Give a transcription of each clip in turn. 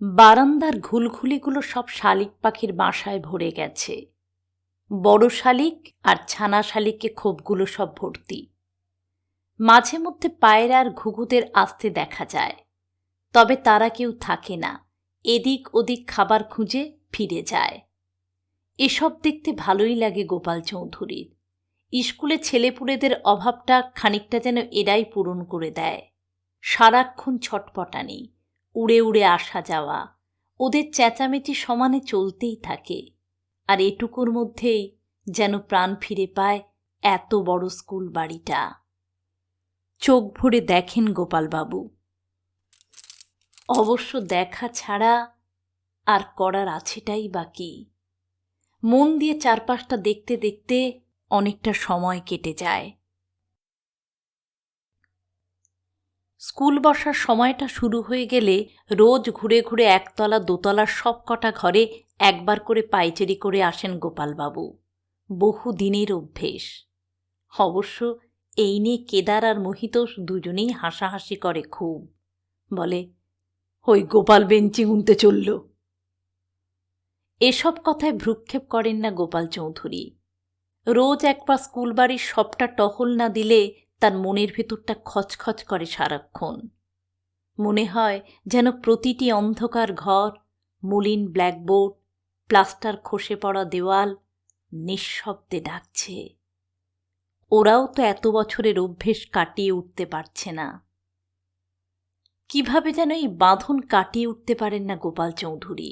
বারান্দার ঘুলঘুলিগুলো সব শালিক পাখির বাসায় ভরে গেছে। বড় শালিক আর ছানা শালিকে খোপগুলো সব ভর্তি। মাঝে মধ্যে পায়রা আর ঘুঘুদের আসতে দেখা যায়, তবে তারা কেউ থাকে না, এদিক ওদিক খাবার খুঁজে ফিরে যায়। এসব দেখতে ভালোই লাগে গোপাল চৌধুরীর। স্কুলে ছেলেপুলেদের অভাবটা খানিকটা যেন এরাই পূরণ করে দেয়। সারাক্ষণ ছটপটানি, উড়ে উড়ে আসা যাওয়া, ওদের চেঁচামেচি সমানে চলতেই থাকে। আর এটুকুর মধ্যেই যেন প্রাণ ফিরে পায় এত বড় স্কুল বাড়িটা। চোখ ভরে দেখেন গোপালবাবু। অবশ্য দেখা ছাড়া আর করার আছেটাই বাকি। মন দিয়ে চারপাশটা দেখতে দেখতে অনেকটা সময় কেটে যায়। স্কুল বসার সময়টা শুরু হয়ে গেলে রোজ ঘুরে ঘুরে একতলা দোতলার সব কটা ঘরে একবার করে পায়চারি করে আসেন গোপালবাবু। বহু দিনের অভ্যেস। অবশ্য এই নিয়ে কেদার আর মহিতোষ দুজনেই হাসাহাসি করে খুব। বলে, ওই গোপাল বেঞ্চি উনতে চলল। এসব কথায় ভ্রুক্ষেপ করেন না গোপাল চৌধুরী। রোজ একবার স্কুল বাড়ির সবটা টহল না দিলে তার মনের ভেতরটা খচখচ করে সারাক্ষণ। মনে হয় যেন প্রতিটি অন্ধকার ঘর, মলিন ব্ল্যাকবোর্ড, প্লাস্টার খসে পড়া দেওয়াল নিঃশব্দে ডাকছে। ওরাও তো এত বছরের অভ্যেস কাটিয়ে উঠতে পারছে না। কিভাবে যেন এই বাঁধন কাটিয়ে উঠতে পারেন না গোপাল চৌধুরী।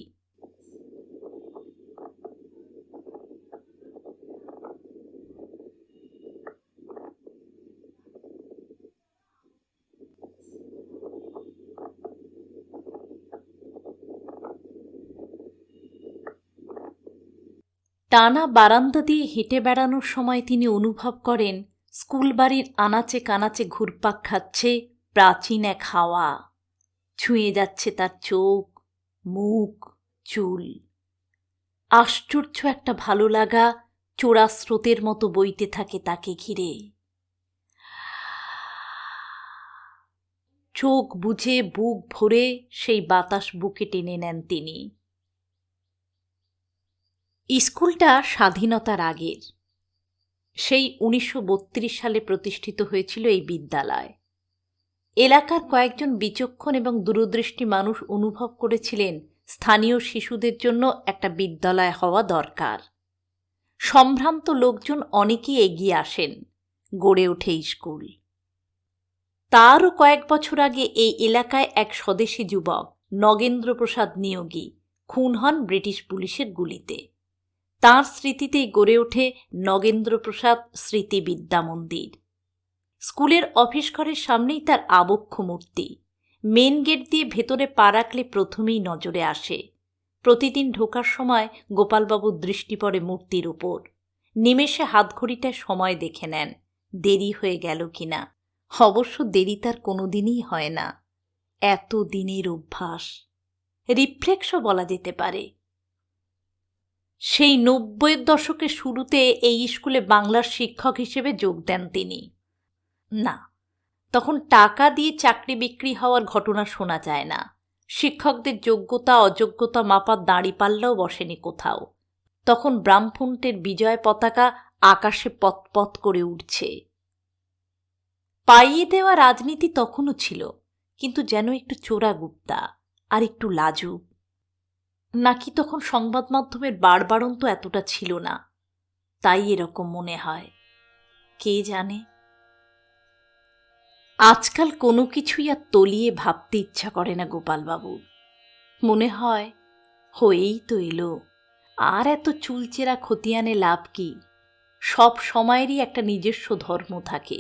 টানা বারান্দা দিয়ে হেঁটে বেড়ানোর সময় তিনি অনুভব করেন স্কুল বাড়ির আনাচে কানাচে ঘুরপাক খাচ্ছে প্রাচীন এক হাওয়া। ছুঁয়ে যাচ্ছে তার চোখ, মুখ, চুল। আশ্চর্য একটা ভালো লাগা চোরা স্রোতের মতো বইতে থাকে তাকে ঘিরে। চোখ বুজে বুক ভরে সেই বাতাস বুকে টেনে নেন তিনি। স্কুলটা স্বাধীনতার আগের। সেই 1932 সালে প্রতিষ্ঠিত হয়েছিল এই বিদ্যালয়। এলাকার কয়েকজন বিচক্ষণ এবং দূরদৃষ্টি মানুষ অনুভব করেছিলেন স্থানীয় শিশুদের জন্য একটা বিদ্যালয় হওয়া দরকার। সম্ভ্রান্ত লোকজন অনেকেই এগিয়ে আসেন, গড়ে ওঠে স্কুল। তারও কয়েক বছর আগে এই এলাকায় এক স্বদেশী যুবক নগেন্দ্রপ্রসাদ নিয়োগী খুন হন ব্রিটিশ পুলিশের গুলিতে। তাঁর স্মৃতিতেই গড়ে ওঠে নগেন্দ্রপ্রসাদ স্মৃতি বিদ্যা মন্দির। স্কুলের অফিস ঘরের সামনেই তার আবক্ষ মূর্তি। মেন গেট দিয়ে ভেতরে পা রাখলে প্রথমেই নজরে আসে। প্রতিদিন ঢোকার সময় গোপালবাবুর দৃষ্টি পড়ে মূর্তির উপর। নিমেষে হাতঘড়িটায় সময় দেখে নেন, দেরি হয়ে গেল কিনা। অবশ্য দেরি তার কোনোদিনই হয় না। এত দিনের অভ্যাস, রিফ্লেক্সও বলা যেতে পারে। সেই 90-এর দশকের শুরুতে এই স্কুলে বাংলার শিক্ষক হিসেবে যোগ দেন তিনি। না, তখন টাকা দিয়ে চাকরি বিক্রি হওয়ার ঘটনা শোনা যায় না। শিক্ষকদের যোগ্যতা অযোগ্যতা মাপার দাঁড়িপাল্লাও বসেনি কোথাও। তখন ব্রাহ্মণটের বিজয় পতাকা আকাশে পতপত করে উঠছে। পাইয়ে দেওয়া রাজনীতি তখনও ছিল, কিন্তু যেন একটু চোরাগুপ্তা আর একটু লাজুক। নাকি তখন সংবাদ মাধ্যমের বাড়বাড়ন্ত এতটা ছিল না, তাই এরকম মনে হয়। কে জানে। আজকাল কোনো কিছুই আর তলিয়ে ভাবতে ইচ্ছা করে না গোপালবাবুর। মনে হয় হয়েই তো এলো, আর এত চুলচেরা খতিয়ানে লাভ কি। সব সময়েরই একটা নিজস্ব ধর্ম থাকে।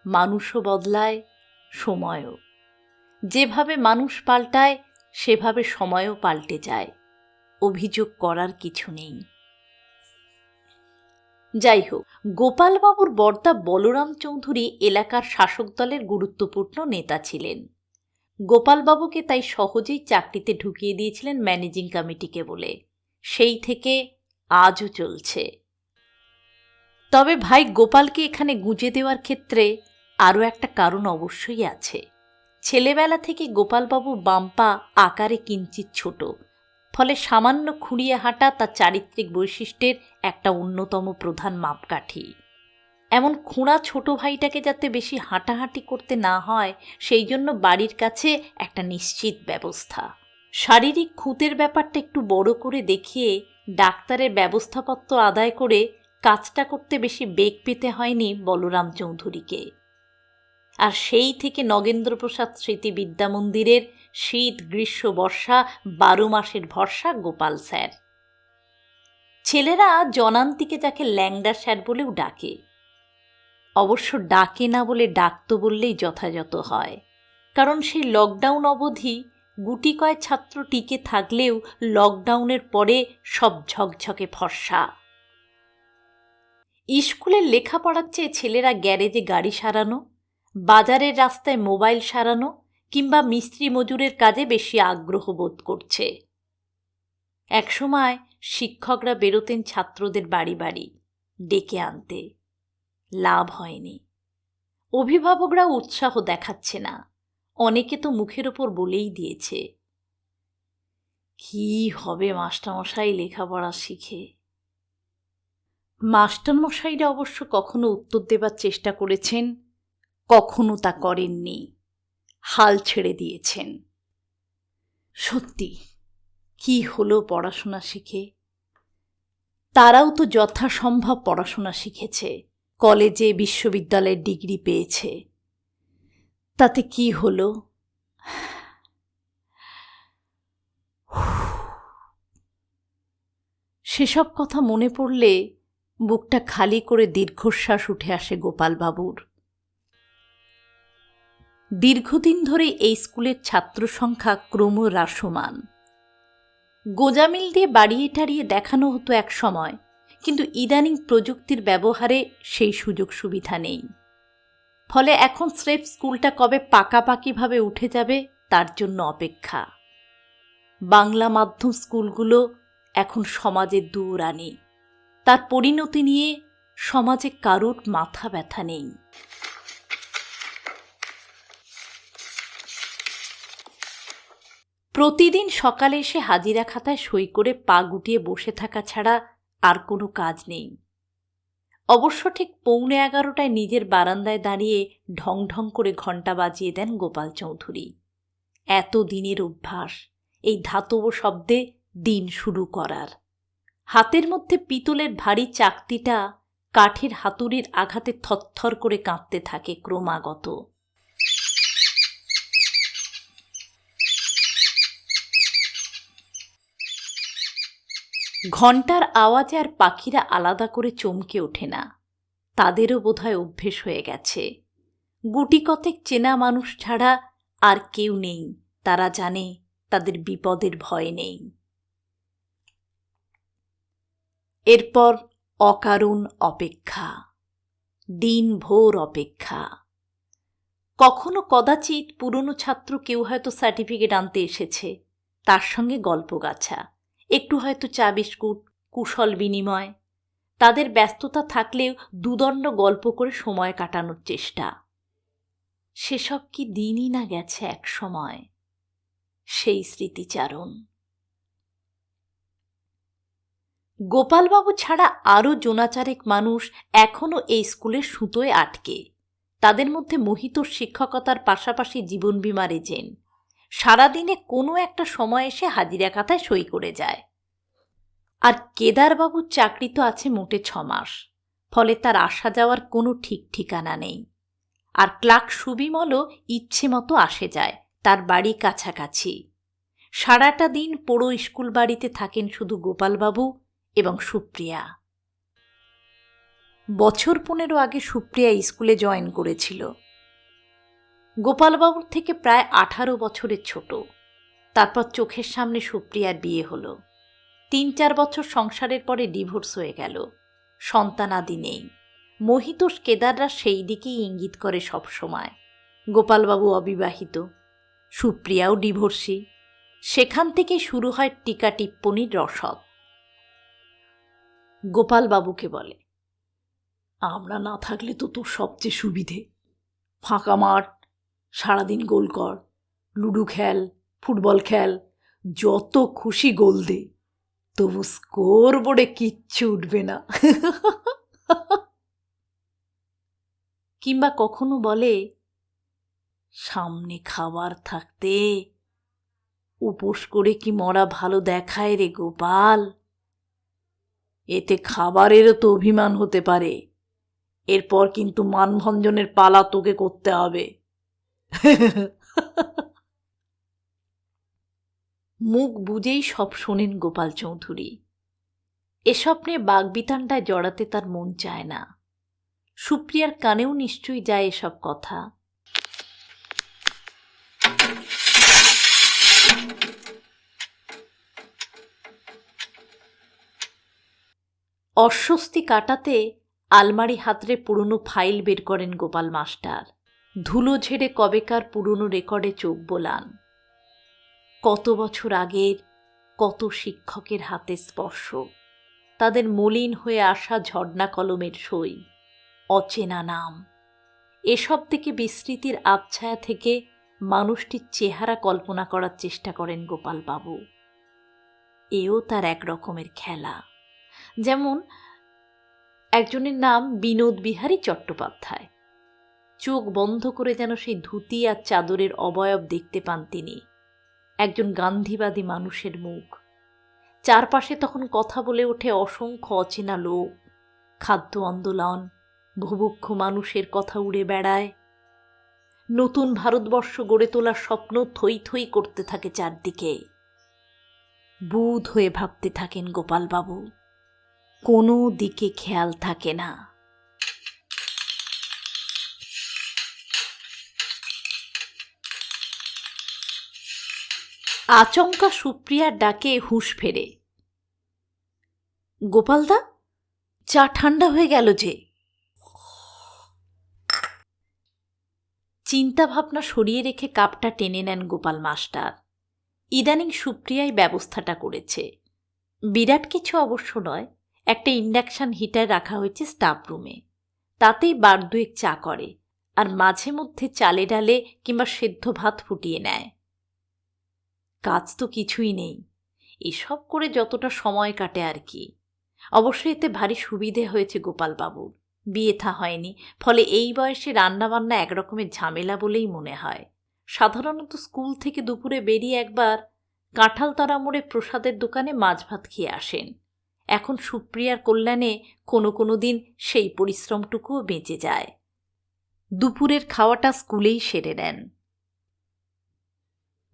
মানুষও বদলায়, সময়ও। যেভাবে মানুষ পাল্টায় সেভাবে সময়ও পাল্টে যায়। অভিযোগ করার কিছু নেই। যাই হোক, গোপালবাবুর বর্দা বলরাম চৌধুরী এলাকার শাসক দলের গুরুত্বপূর্ণ নেতা ছিলেন। গোপালবাবুকে তাই সহজেই চাকরিতে ঢুকিয়ে দিয়েছিলেন ম্যানেজিং কমিটিকে বলে। সেই থেকে আজও চলছে। তবে ভাই গোপালকে এখানে গুঁজে দেওয়ার ক্ষেত্রে আরও একটা কারণ অবশ্যই আছে। ছেলেবেলা থেকে গোপালবাবু বাম পা আকারে কিঞ্চিৎ ছোট, ফলে সামান্য খুঁড়িয়ে হাঁটা তার চারিত্রিক বৈশিষ্ট্যের একটা অন্যতম প্রধান মাপকাঠি। এমন খুঁড়া ছোট ভাইটাকে যাতে বেশি হাঁটাহাঁটি করতে না হয়, সেই জন্য বাড়ির কাছে একটা নিশ্চিত ব্যবস্থা। শারীরিক খুঁতের ব্যাপারটা একটু বড় করে দেখিয়ে ডাক্তারের ব্যবস্থাপত্র আদায় করে কাজটা করতে বেশি বেগ পেতে হয়নি বলরাম চৌধুরীকে। আর সেই থেকে নগেন্দ্রপ্রসাদ স্মৃতি বিদ্যা মন্দিরের শীত গ্রীষ্ম বর্ষা 12 মাসের ভরসা গোপাল স্যার। ছেলেরা জনান্তিকে যাকে ল্যাংডা স্যার বলেও ডাকে। অবশ্য ডাকে না বলে ডাকতো বললেই যথাযথ হয়, কারণ সেই লকডাউন অবধি গুটি কয় ছাত্র টিকে থাকলেও লকডাউনের পরে সব ঝকঝকে ফর্সা। স্কুলের লেখাপড়ার চেয়ে ছেলেরা গ্যারেজে গাড়ি সারানো, বাজারের রাস্তায় মোবাইল সারানো কিংবা মিস্ত্রি মজুরের কাজে বেশি আগ্রহ বোধ করছে। একসময় শিক্ষকরা বেরোতেন ছাত্রদের বাড়ি বাড়ি ডেকে আনতে, লাভ হয়নি। অভিভাবকরা উৎসাহ দেখাচ্ছে না, অনেকে তো মুখের ওপর বলেই দিয়েছে, কি হবে মাস্টারমশাই লেখাপড়া শিখে। মাস্টারমশাইরা অবশ্য কখনো উত্তর দেবার চেষ্টা করেছেন, কখনো তা করেননি, হাল ছেড়ে দিয়েছেন। সত্যি কি হলো পড়াশোনা শিখে? তারাও তো যথাসম্ভব পড়াশোনা শিখেছে, কলেজে বিশ্ববিদ্যালয়ের ডিগ্রি পেয়েছে, তাতে কি হলো? সেসব কথা মনে পড়লে বুকটা খালি করে দীর্ঘশ্বাস উঠে আসে গোপালবাবুর। দীর্ঘদিন ধরে এই স্কুলের ছাত্র সংখ্যা ক্রমহ্রাসমান। গোজামিল দিয়ে বাড়িয়ে টাড়িয়ে দেখানো হতো এক সময়, কিন্তু ইদানিং প্রযুক্তির ব্যবহারে সেই সুযোগ সুবিধা নেই। ফলে এখন স্রেফ স্কুলটা কবে পাকাপাকিভাবে উঠে যাবে তার জন্য অপেক্ষা। বাংলা মাধ্যম স্কুলগুলো এখন সমাজের দৌড়ানি, তার পরিণতি নিয়ে সমাজে কারোর মাথা ব্যথা নেই। প্রতিদিন সকালে এসে হাজিরা খাতায় সই করে পা গুটিয়ে বসে থাকা ছাড়া আর কোনো কাজ নেই। অবশ্য ঠিক 11:15টায় নিজের বারান্দায় দাঁড়িয়ে ঢং ঢং করে ঘণ্টা বাজিয়ে দেন গোপাল চৌধুরী। এত দিনের অভ্যাস এই ধাতব শব্দে দিন শুরু করার। হাতের মধ্যে পিতলের ভারী চাকতিটা কাঠের হাতুড়ির আঘাতে থরথর করে কাঁপতে থাকে ক্রমাগত। ঘণ্টার আওয়াজে আর পাখিরা আলাদা করে চমকে ওঠে না, তাদেরও বোধহয় অভ্যেস হয়ে গেছে। গুটি কতেক চেনা মানুষ ছাড়া আর কেউ নেই, তারা জানে তাদের বিপদের ভয় নেই। এরপর অকারণ অপেক্ষা, দিনভর অপেক্ষা। কখনো কদাচিৎ পুরনো ছাত্র কেউ হয়তো সার্টিফিকেট আনতে এসেছে, তার সঙ্গে গল্প গাছা, একটু হয়তো চা বিস্কুট, কুশল বিনিময়। তাদের ব্যস্ততা থাকলেও দুদণ্ড গল্প করে সময় কাটানোর চেষ্টা। সেসব কি দিনই না গেছে এক সময়, সেই স্মৃতিচারণ। গোপালবাবু ছাড়া আরও জোনাচারেক মানুষ এখনও এই স্কুলের সুতোয় আটকে। তাদের মধ্যে মহিতোর শিক্ষকতার পাশাপাশি জীবন বীমার এজেন্ট, সারাদিনে কোনো একটা সময় এসে হাজিরা খাতায় সই করে যায়। আর কেদারবাবুর চাকরি তো আছে মোটে 6 মাস, ফলে তার আসা যাওয়ার কোনো ঠিক ঠিকানা নেই। আর ক্লার্ক সুবিমলও ইচ্ছে মতো আসে যায়, তার বাড়ি কাছাকাছি। সারাটা দিন পোড়ো স্কুল বাড়িতে থাকেন শুধু গোপালবাবু এবং সুপ্রিয়া। বছর 15 আগে সুপ্রিয়া স্কুলে জয়েন করেছিল। গোপালবাবুর থেকে প্রায় 18 বছরের ছোট। তারপর চোখের সামনে সুপ্রিয়ার বিয়ে হলো। 3-4 বছর সংসারের পরে ডিভোর্স হয়ে গেল, সন্তানাদি নেই। মহিতোষ কেদাররা সেই দিকেই ইঙ্গিত করে সব সময়। গোপালবাবু অবিবাহিত, সুপ্রিয়াও ডিভোর্সি। সেখান থেকেই শুরু হয় টিকা টিপ্পনির রসদ। গোপালবাবুকে বলে, আমরা না থাকলে তো তোর সবচেয়ে সুবিধে, ফাঁকা মাঠ, সারাদিন গোল কর, লুডো খেল, ফুটবল খেল, যত খুশি গোল দে, তবু স্কোর বোর্ডে কিচ্ছু উঠবে না। কিংবা কখনো বলে, সামনে খাবার থাকতে উপোস করে কি মরা ভালো দেখায় রে গোপাল? এতে খাবারেরও তো অভিমান হতে পারে, এরপর কিন্তু মানভঞ্জনের পালা তোকে করতে হবে। মুখ বুজেই সব শোনেন গোপাল চৌধুরী। এসব নিয়ে বাগবিতানটায় জড়াতে তার মন চায় না। সুপ্রিয়ার কানেও নিশ্চয়ই যায় এসব কথা। অস্বস্তি কাটাতে আলমারি হাতড়ে পুরনো ফাইল বের করেন গোপাল মাস্টার। ধুলো ঝেড়ে কবেকার পুরনো রেকর্ডে চোখ বোলান। কত বছর আগের কত শিক্ষকের হাতে স্পর্শ, তাদের মলিন হয়ে আসা ঝর্ণা কলমের সই, অচেনা নাম। এসব থেকে বিস্মৃতির আবছায়া থেকে মানুষটির চেহারা কল্পনা করার চেষ্টা করেন গোপালবাবু। এও তার এক রকমের খেলা। যেমন একজনের নাম বিনোদ বিহারী চট্টোপাধ্যায়। চোখ বন্ধ করে যেন সেই ধুতি আর চাদরের অবয়ব দেখতে পান তিনি। একজন গান্ধীবাদী মানুষের মুখ। চারপাশে তখন কথা বলে ওঠে অসংখ্য অচেনা লোক। খাদ্য আন্দোলন, বুভুক্ষ মানুষের কথা উড়ে বেড়ায়। নতুন ভারতবর্ষ গড়ে তোলার স্বপ্ন থই থই করতে থাকে চারদিকে। বুধ হয়ে ভাবতে থাকেন গোপালবাবু, কোনো দিকে খেয়াল থাকে না। আচমকা সুপ্রিয়ার ডাকে হুঁশ ফেরে। গোপালদা, চা ঠান্ডা হয়ে গেল যে। চিন্তা ভাবনা সরিয়ে রেখে কাপটা টেনে নেন গোপাল মাস্টার। ইদানিং সুপ্রিয়াই ব্যবস্থাটা করেছে। বিরাট কিছু অবশ্য নয়, একটা ইন্ডাকশন হিটার রাখা হয়েছে স্টাফ রুমে, তাতেই বার দুয়েক চা করে, আর মাঝে মধ্যে চালে ডালে কিংবা সেদ্ধ ভাত ফুটিয়ে নেয়। কাজ তো কিছুই নেই, এসব করে যতটা সময় কাটে আর কি। অবশ্য এতে ভারী সুবিধে হয়েছে গোপালবাবুর। বিয়ে থা হয়নি, ফলে এই বয়সে রান্নাবান্না একরকমের ঝামেলা বলেই মনে হয়। সাধারণত স্কুল থেকে দুপুরে বেরিয়ে একবার কাঁঠালতরা মোড়ে প্রসাদের দোকানে মাছ ভাত খেয়ে আসেন। এখন সুপ্রিয়ার কল্যাণে কোনো দিন সেই পরিশ্রমটুকুও বেঁচে যায়। দুপুরের খাওয়াটা স্কুলেই সেরে নেন।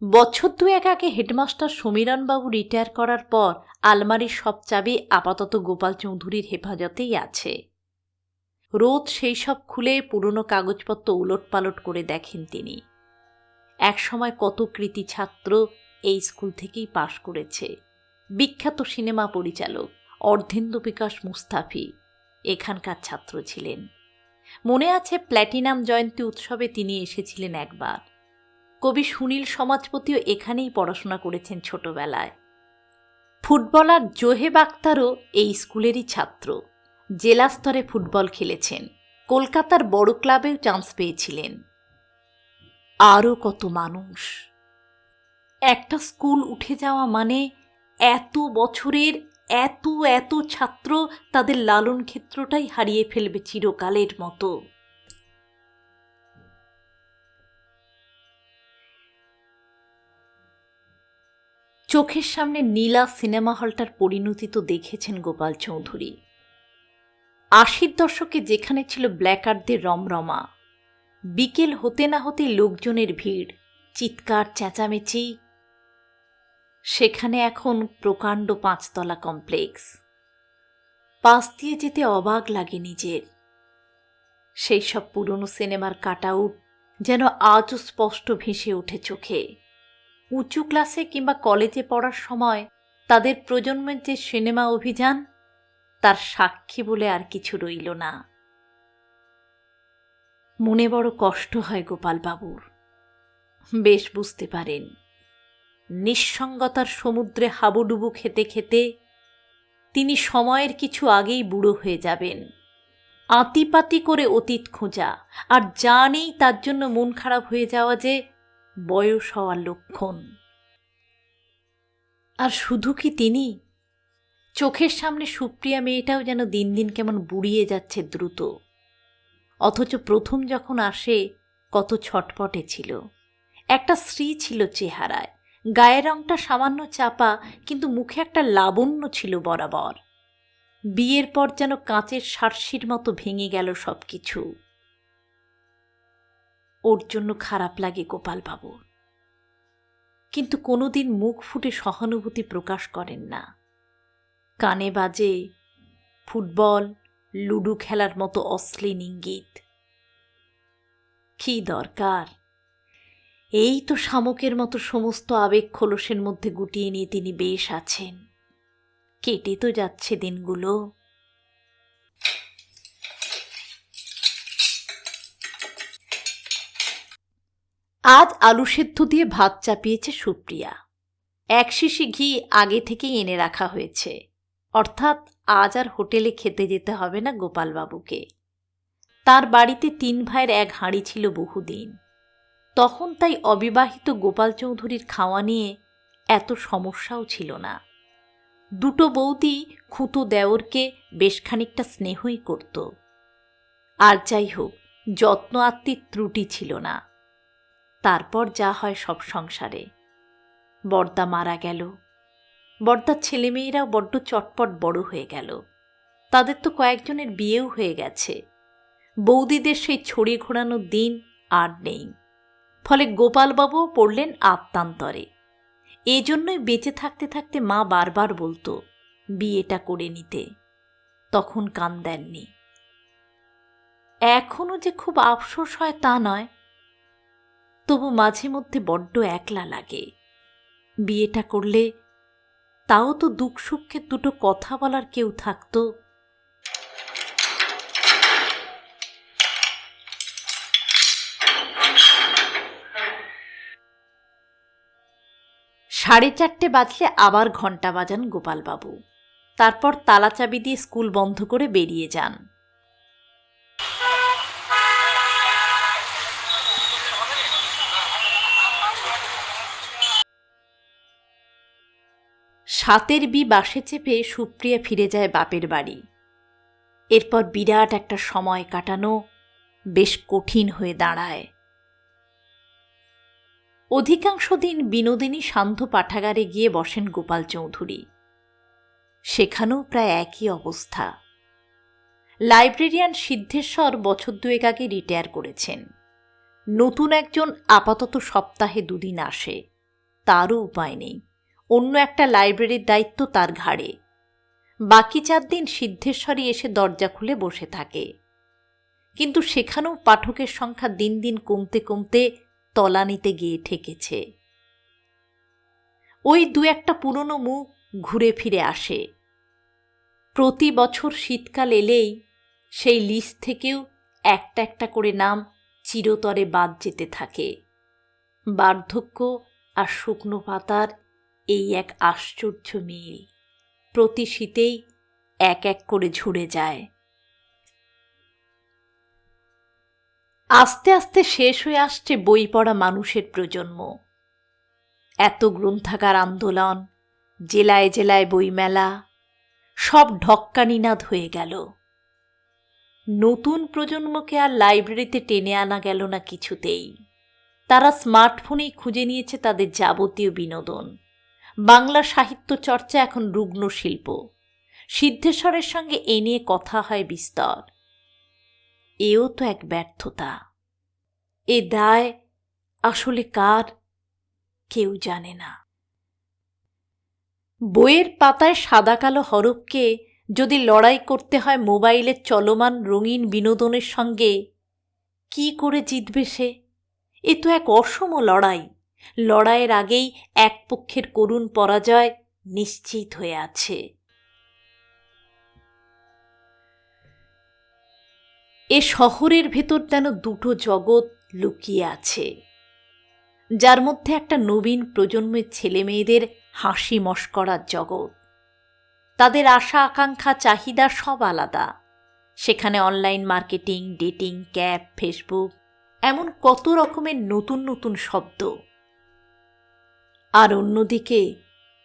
বছর দুয়েক আগে হেডমাস্টার সমীরণবাবু রিটায়ার করার পর আলমারির সব চাবি আপাতত গোপাল চৌধুরীর হেফাজতেই আছে। রোজ সেই সব খুলে পুরনো কাগজপত্র উলটপালট করে দেখেন তিনি। একসময় কত কৃতি ছাত্র এই স্কুল থেকেই পাশ করেছে। বিখ্যাত সিনেমা পরিচালক অর্ধেন্দু বিকাশ মুস্তাফি এখানকার ছাত্র ছিলেন। মনে আছে প্ল্যাটিনাম জয়ন্তী উৎসবে তিনি এসেছিলেন একবার। কবি সুনীল সমাজপতিও এখানেই পড়াশোনা করেছেন ছোটবেলায়। ফুটবলার জোহেব আখতারও এই স্কুলেরই ছাত্র। জেলা স্তরে ফুটবল খেলেছেন, কলকাতার বড় ক্লাবেও চান্স পেয়েছিলেন। আরও কত মানুষ। একটা স্কুল উঠে যাওয়া মানে এত বছরের এত এত ছাত্র তাদের লালন ক্ষেত্রটাই হারিয়ে ফেলবে চিরকালের মতো। চোখের সামনে নীলা সিনেমা হলটার পরিণতি তো দেখেছেন গোপাল চৌধুরী। 80-র দশকে যেখানে ছিল ব্ল্যাকারদের রমরমা, বিকেল হতে না হতে লোকজনের ভিড়, চিৎকার চেঁচামেচি, সেখানে এখন প্রকাণ্ড 5তলা কমপ্লেক্স। পাশ দিয়ে যেতে অবাক লাগে নিজের। সেই সব পুরনো সিনেমার কাটআউট যেন আজও স্পষ্ট ভেসে ওঠে চোখে। উঁচু ক্লাসে কিংবা কলেজে পড়ার সময় তাদের প্রজন্মের যে সিনেমা অভিযান, তার সাক্ষী বলে আর কিছু রইল না। মনে বড় কষ্ট হয় গোপালবাবুর। বেশ বুঝতে পারেন, নিঃসঙ্গতার সমুদ্রে হাবুডুবু খেতে খেতে তিনি সময়ের কিছু আগেই বুড়ো হয়ে যাবেন। আঁতিপাতি করে অতীত খোঁজা, আর যা নেই তার জন্য মন খারাপ হয়ে যাওয়া যে বয়স হওয়ার লক্ষণ। আর শুধু কি তিনি, চোখের সামনে সুপ্রিয়া মেয়েটাও যেন দিন দিন কেমন বুড়িয়ে যাচ্ছে দ্রুত। অথচ প্রথম যখন আসে কত ছটপটে ছিল, একটা স্ত্রী ছিল চেহারায়, গায়ের রংটা সামান্য চাপা, কিন্তু মুখে একটা লাবণ্য ছিল বরাবর। বিয়ের পর যেন কাঁচের সার্সির মতো ভেঙে গেল সবকিছু। ওর জন্য খারাপ লাগে গোপালবাবুর, কিন্তু কোনোদিন মুখ ফুটে সহানুভূতি প্রকাশ করেন না। কানে বাজে ফুটবল, লুডো খেলার মতো অশ্লীল ইঙ্গিত। কি দরকার? এই তো শামুকের মতো সমস্ত আবেগ খোলসের মধ্যে গুটিয়ে নিয়ে তিনি বেশ আছেন। কেটে তো যাচ্ছে দিনগুলো। আজ আলু সেদ্ধ দিয়ে ভাত চাপিয়েছে সুপ্রিয়া। এক শিশি ঘি আগে থেকেই এনে রাখা হয়েছে, অর্থাৎ আজ আর হোটেলে খেতে যেতে হবে না গোপালবাবুকে। তার বাড়িতে 3 ভাইয়ের এক হাঁড়ি ছিল বহুদিন। তখন তাই অবিবাহিত গোপাল চৌধুরীর খাওয়া নিয়ে এত সমস্যাও ছিল না। দুটো বৌদি খুঁতো দেওরকে বেশ খানিকটা স্নেহই করত। আর যাই হোক, যত্ন আত্মীর ত্রুটি ছিল না। তারপর যা হয় সব সংসারে। বড়দা মারা গেল। বড়দার ছেলেমেয়েরাও বড্ড চটপট বড় হয়ে গেল। তাদের তো কয়েকজনের বিয়েও হয়ে গেছে। বৌদিদের সেই ছড়ি ঘোরানোর দিন আর নেই। ফলে গোপালবাবুও পড়লেন আত্মান্তরে। এজন্যই বেঁচে থাকতে থাকতে মা বারবার বলতো বিয়েটা করে নিতে। তখন কান দেননি। এখনো যে খুব আফসোস হয় তা নয়, তবু মাঝে মধ্যে বড্ড একলা লাগে। বিয়েটা করলে তাও তো দুঃখ সুখের দুটো কথা বলার কেউ থাকতো। সাড়ে 4টে বাজলে আবার ঘণ্টা বাজান গোপালবাবু। তারপর তালা চাবি দিয়ে স্কুল বন্ধ করে বেরিয়ে যান। সাতের বি বাসে চেপে সুপ্রিয়া ফিরে যায় বাপের বাড়ি। এরপর বিরাট একটা সময় কাটানো বেশ কঠিন হয়ে দাঁড়ায়। অধিকাংশ দিন বিনোদিনী সান্ধ্য পাঠাগারে গিয়ে বসেন গোপাল চৌধুরী। সেখানেও প্রায় একই অবস্থা। লাইব্রেরিয়ান সিদ্ধেশ্বর বছর 2 আগে রিটায়ার করেছেন। নতুন একজন আপাতত সপ্তাহে 2 দিন আসে। তারও উপায় নেই, অন্য একটা লাইব্রেরির দায়িত্ব তার ঘাড়ে। বাকি 4 দিন সিদ্ধেশ্বরই এসে দরজা খুলে বসে থাকে। কিন্তু সেখানেও পাঠকের সংখ্যা দিন দিন কমতে কমতে তলানিতে গিয়ে ঠেকেছে। ওই 2-1টা পুরনো মুখ ঘুরে ফিরে আসে। প্রতি বছর শীতকাল এলেই সেই লিস্ট থেকেও একটা একটা করে নাম চিরতরে বাদ যেতে থাকে। বার্ধক্য আর শুকনো পাতার এই এক আশ্চর্য মিল প্রতি শীতেই এক এক করে ঝরে যায়। আস্তে আস্তে শেষ হয়ে আসছে বই পড়া মানুষের প্রজন্ম। এত গ্রন্থাগার আন্দোলন, জেলায় জেলায় বইমেলা, সব ঢক্কানিনাদ হয়ে গেল। নতুন প্রজন্মকে আর লাইব্রেরিতে টেনে আনা গেল না কিছুতেই। তারা স্মার্টফোনেই খুঁজে নিয়েছে তাদের যাবতীয় বিনোদন। বাংলা সাহিত্য চর্চা এখন রুগ্ন শিল্প। সিদ্ধেশ্বরের সঙ্গে এ নিয়ে কথা হয় বিস্তর। এও তো এক ব্যর্থতা। এ দায় আসলে কার, কেউ জানে না। বইয়ের পাতায় সাদা কালো হরফকে যদি লড়াই করতে হয় মোবাইলের চলমান রঙিন বিনোদনের সঙ্গে, কি করে জিতবে সে? এ তো এক অসম লড়াই। লড়াইয়ের আগেই এক পক্ষের করুণ পরাজয় নিশ্চিত হয়ে আছে। এ শহরের ভেতর যেন দুটো জগৎ লুকিয়ে আছে, যার মধ্যে একটা নবীন প্রজন্মের ছেলেমেয়েদের হাসি মশকরার জগৎ। তাদের আশা আকাঙ্ক্ষা চাহিদা সব আলাদা। সেখানে online marketing, dating, cab, Facebook, এমন কত রকমের নতুন নতুন শব্দ। আর অন্যদিকে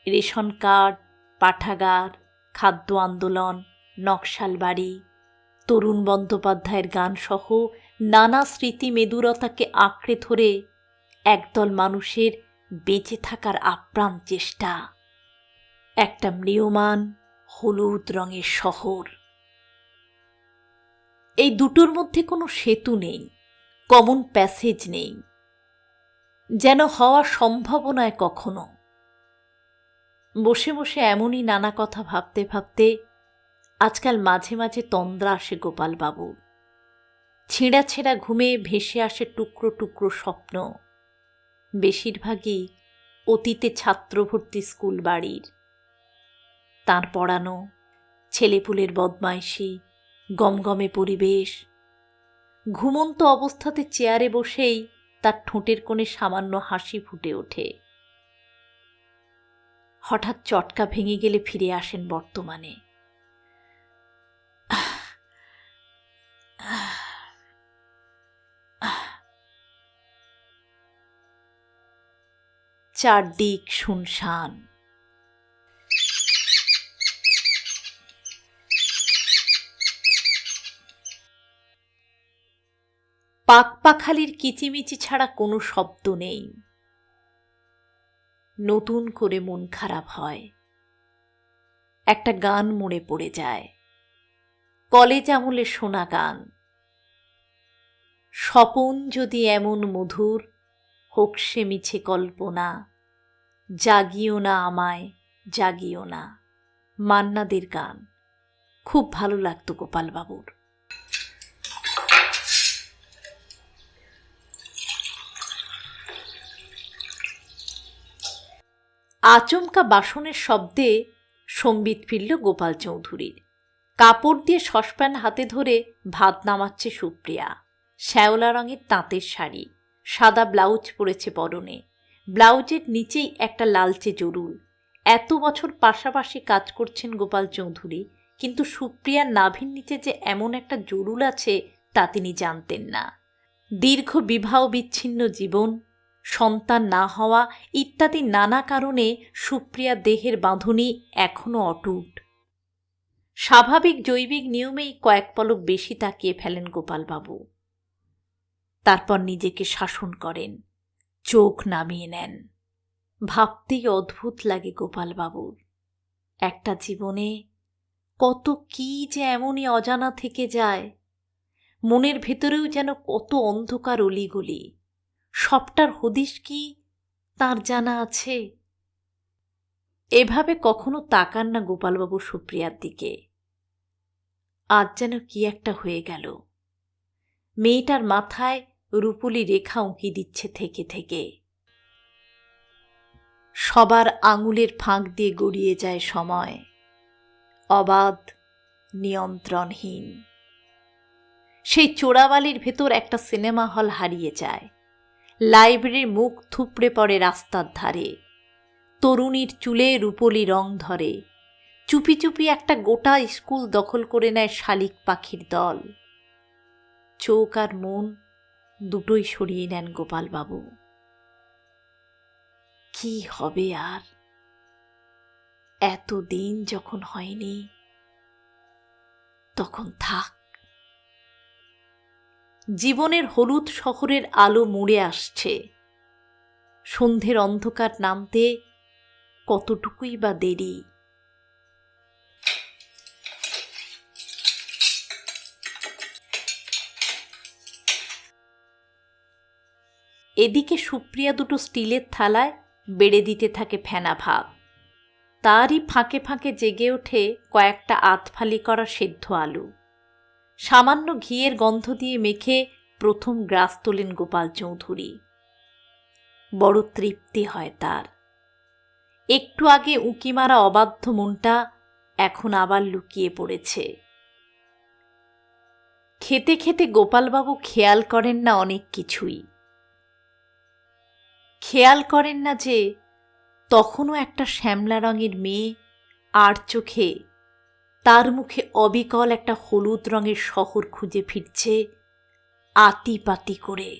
রেশন কার্ড, পাঠাগার, খাদ্য আন্দোলন, নকশালবাড়ি, তরুণ বন্দ্যোপাধ্যায়ের গানসহ নানা স্মৃতি মেদুরতাকে আঁকড়ে ধরে একদল মানুষের বেঁচে থাকার আপ্রাণ চেষ্টা। একটা ম্রিয়মাণ হলুদ রঙের শহর। এই দুটোর মধ্যে কোনো সেতু নেই, কমন প্যাসেজ নেই, যেন হওয়া সম্ভবও নয় কখনো। বসে বসে এমনই নানা কথা ভাবতে ভাবতে আজকাল মাঝে মাঝে তন্দ্রা আসে গোপালবাবুর। ছেঁড়া ছেঁড়া ঘুমে ভেসে আসে টুকরো টুকরো স্বপ্ন, বেশিরভাগই অতীতে ছাত্রভর্তি স্কুল বাড়ির। তাঁর পড়ানো, ছেলেপুলের বদমাইশি, গমগমে পরিবেশ। ঘুমন্ত অবস্থাতে চেয়ারে বসেই তার ঠোঁটের কোণে সামান্য হাসি ফুটে ওঠে। হঠাৎ চটকা ভেঙে গেলে ফিরে আসেন বর্তমানে। চারদিক শুনশান। পাখপাখালির কিচিমিচি ছাড়া কোনো শব্দ নেই। নতুন করে মন খারাপ হয়। একটা গান মনে পড়ে যায়, কলেজ আমলে শোনা গান। স্বপন যদি এমন মধুর, হোক সে মিছে কল্পনা, জাগিও না আমায়, জাগিও না। মান্নাদের গান খুব ভালো লাগতো গোপালবাবুর। আচমকা বাসনের শব্দে সম্বিত ফিরল গোপাল চৌধুরীর। কাপড় দিয়ে সসপ্যান হাতে ধরে ভাত নামাচ্ছে সুপ্রিয়া। শ্যাওলা রঙের তাঁতের শাড়ি, সাদা ব্লাউজ পরেছে পরনে। ব্লাউজের নিচেই একটা লালচে জরুল। এত বছর পাশাপাশি কাজ করছেন গোপাল চৌধুরী, কিন্তু সুপ্রিয়ার নাভির নিচে যে এমন একটা জরুল আছে তা তিনি জানতেন না। দীর্ঘ বিবাহ বিচ্ছিন্ন জীবন, সন্তান না হওয়া ইত্যাদি নানা কারণে সুপ্রিয়া দেহের বাঁধনই এখনো অটুট। স্বাভাবিক জৈবিক নিয়মেই কয়েক পলক বেশি তাকিয়ে ফেলেন গোপালবাবু। তারপর নিজেকে শাসন করেন, চোখ নামিয়ে নেন। ভাবতেই অদ্ভুত লাগে গোপালবাবুর। একটা জীবনে কত কি যে এমনই অজানা থেকে যায়। মনের ভেতরেও যেন কত অন্ধকার অলিগলি, সবটার হদিশ কি তাঁর জানা আছে? এভাবে কখনো তাকান না গোপালবাবু সুপ্রিয়ার দিকে। আজ যেন কি একটা হয়ে গেল। মেয়েটার মাথায় রূপলি রেখা উঁকি দিচ্ছে থেকে থেকে। সবার আঙুলের ফাঁক দিয়ে গড়িয়ে যায় সময়, অবাধ, নিয়ন্ত্রণহীন। সেই চোরাবালির ভেতর একটা সিনেমা হল হারিয়ে যায়। লাইব্রেরির মুখ থুপড়ে পড়ে রাস্তার ধারে। তরুণীর চুলে রূপলি রং ধরে। চুপি চুপি একটা গোটা স্কুল দখল করে নেয় শালিক পাখির দল। চোখ আর মন দুটোই সরিয়ে নেন গোপালবাবু। কি হবে আর? এতদিন যখন হয়নি, তখন থাক। জীবনের হলুদ শহরের আলো মুড়ে আসছে। সন্ধ্যের অন্ধকার নামতে কতটুকুই বা দেরি। এদিকে সুপ্রিয়া দুটো স্টিলের থালায় বেড়ে দিতে থাকে ফেনা ভাত। তারই ফাঁকে ফাঁকে জেগে ওঠে কয়েকটা আধফালি করা সেদ্ধ আলু। সামান্য ঘিয়ের গন্ধ দিয়ে মেখে প্রথম গ্রাস তোলেন গোপাল চৌধুরী। বড় তৃপ্তি হয় তার। একটু আগে উঁকি মারা অবাধ্য মনটা এখন আবার লুকিয়ে পড়েছে। খেতে খেতে গোপালবাবু খেয়াল করেন না অনেক কিছুই। খেয়াল করেন না যে তখনও একটা শ্যামলা রঙের মেয়ে আর চোখে তার মুখে অবিকল একটা হলুদ রঙের শহর খুঁজে ফিরছে আতিপাতি করে।